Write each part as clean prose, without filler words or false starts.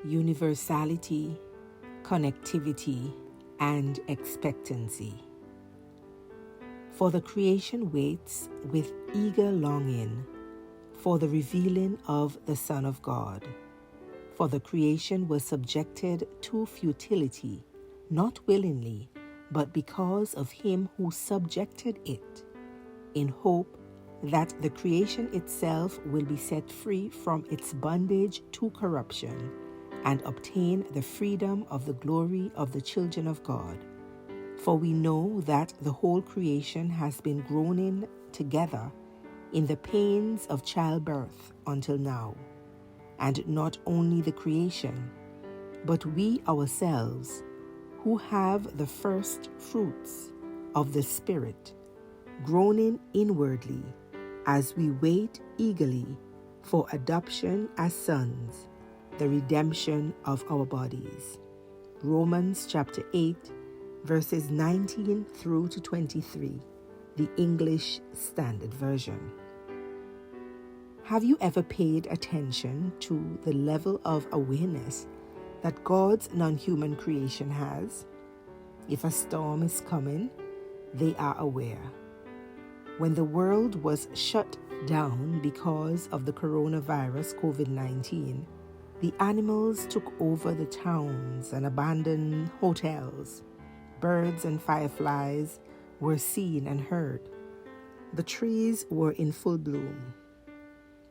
Universality, connectivity, and expectancy. For the creation waits with eager longing for the revealing of the Son of God. For the creation was subjected to futility, not willingly, but because of him who subjected it, in hope that the creation itself will be set free from its bondage to corruption and obtain the freedom of the glory of the children of God. For we know that the whole creation has been groaning together in the pains of childbirth until now. And not only the creation, but we ourselves, who have the first fruits of the Spirit, groaning inwardly as we wait eagerly for adoption as sons, the redemption of our bodies. Romans chapter 8, verses 19 through to 23, the English Standard Version. Have you ever paid attention to the level of awareness that God's non-human creation has? If a storm is coming, they are aware. When the world was shut down because of the coronavirus COVID-19, the animals took over the towns and abandoned hotels. Birds and fireflies were seen and heard. The trees were in full bloom.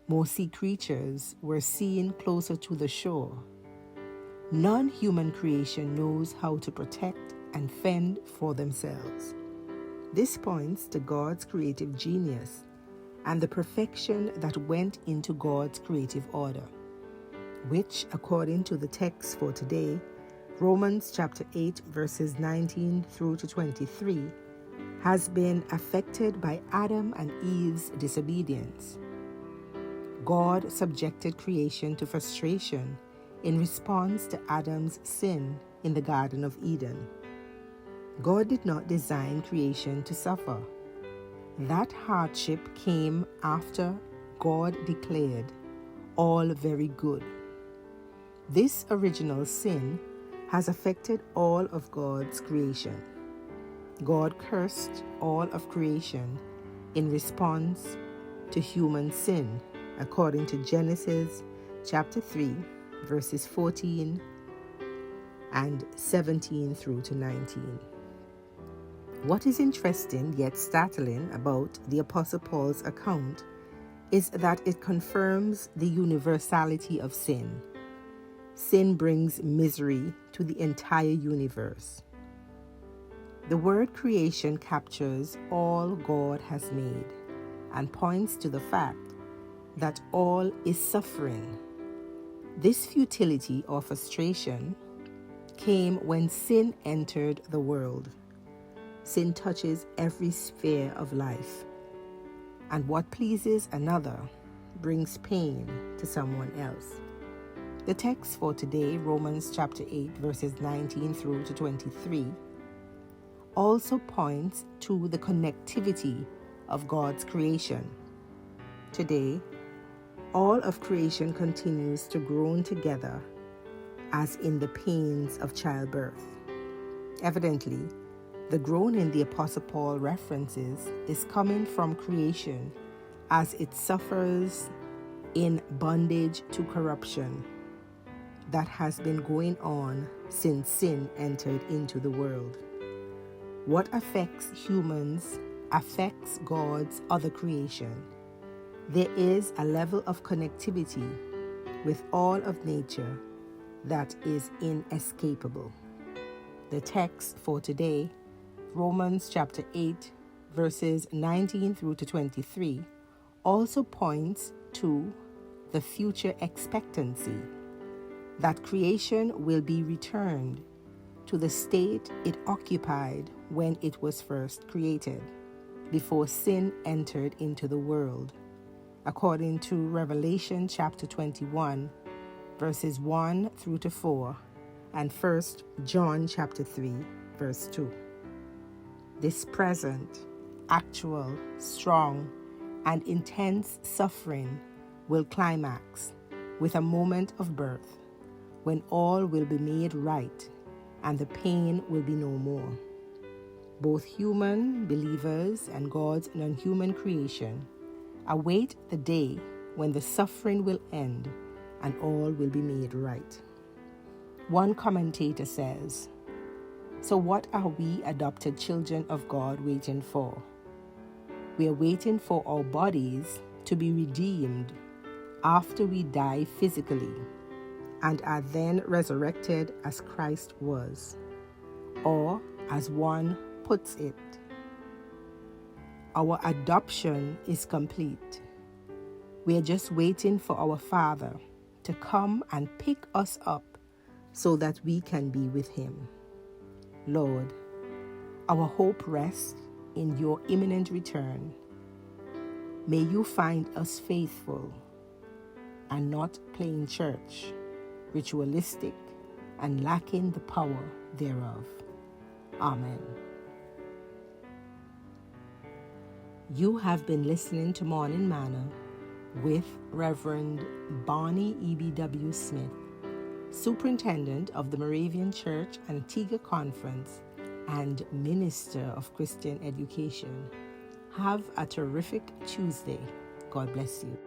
More sea creatures were seen closer to the shore. Non-human creation knows how to protect and fend for themselves. This points to God's creative genius and the perfection that went into God's creative order, which, according to the text for today, Romans chapter 8, verses 19 through to 23, has been affected by Adam and Eve's disobedience. God subjected creation to frustration in response to Adam's sin in the Garden of Eden. God did not design creation to suffer. That hardship came after God declared all very good. This original sin has affected all of God's creation. God cursed all of creation in response to human sin, according to Genesis chapter 3, verses 14 and 17 through to 19. What is interesting yet startling about the Apostle Paul's account is that it confirms the universality of sin. Sin brings misery to the entire universe. The word creation captures all God has made and points to the fact that all is suffering. This futility or frustration came when sin entered the world. Sin touches every sphere of life, and what pleases another brings pain to someone else. The text for today, Romans chapter 8, verses 19 through to 23, also points to the connectivity of God's creation. Today, all of creation continues to groan together as in the pains of childbirth. Evidently, the groaning the Apostle Paul references is coming from creation as it suffers in bondage to corruption that has been going on since sin entered into the world. What affects humans affects God's other creation. There is a level of connectivity with all of nature that is inescapable. The text for today, Romans chapter 8, verses 19 through to 23, also points to the future expectancy that creation will be returned to the state it occupied when it was first created, before sin entered into the world, according to Revelation chapter 21, verses 1 through to 4, and 1 John chapter 3, verse 2. This present, actual, strong, and intense suffering will climax with a moment of birth, when all will be made right and the pain will be no more. Both human believers and God's non-human creation await the day when the suffering will end and all will be made right. One commentator says, "So what are we adopted children of God waiting for? We are waiting for our bodies to be redeemed after we die physically and are then resurrected as Christ was. Or, as one puts it, our adoption is complete. We are just waiting for our Father to come and pick us up so that we can be with Him. Lord, our hope rests in your imminent return. May you find us faithful and not playing church, ritualistic and lacking the power thereof. Amen." You have been listening to Morning Manna with Reverend Bonnie EBW Smith, Superintendent of the Moravian Church Antigua Conference and Minister of Christian Education. Have a terrific Tuesday. God bless you.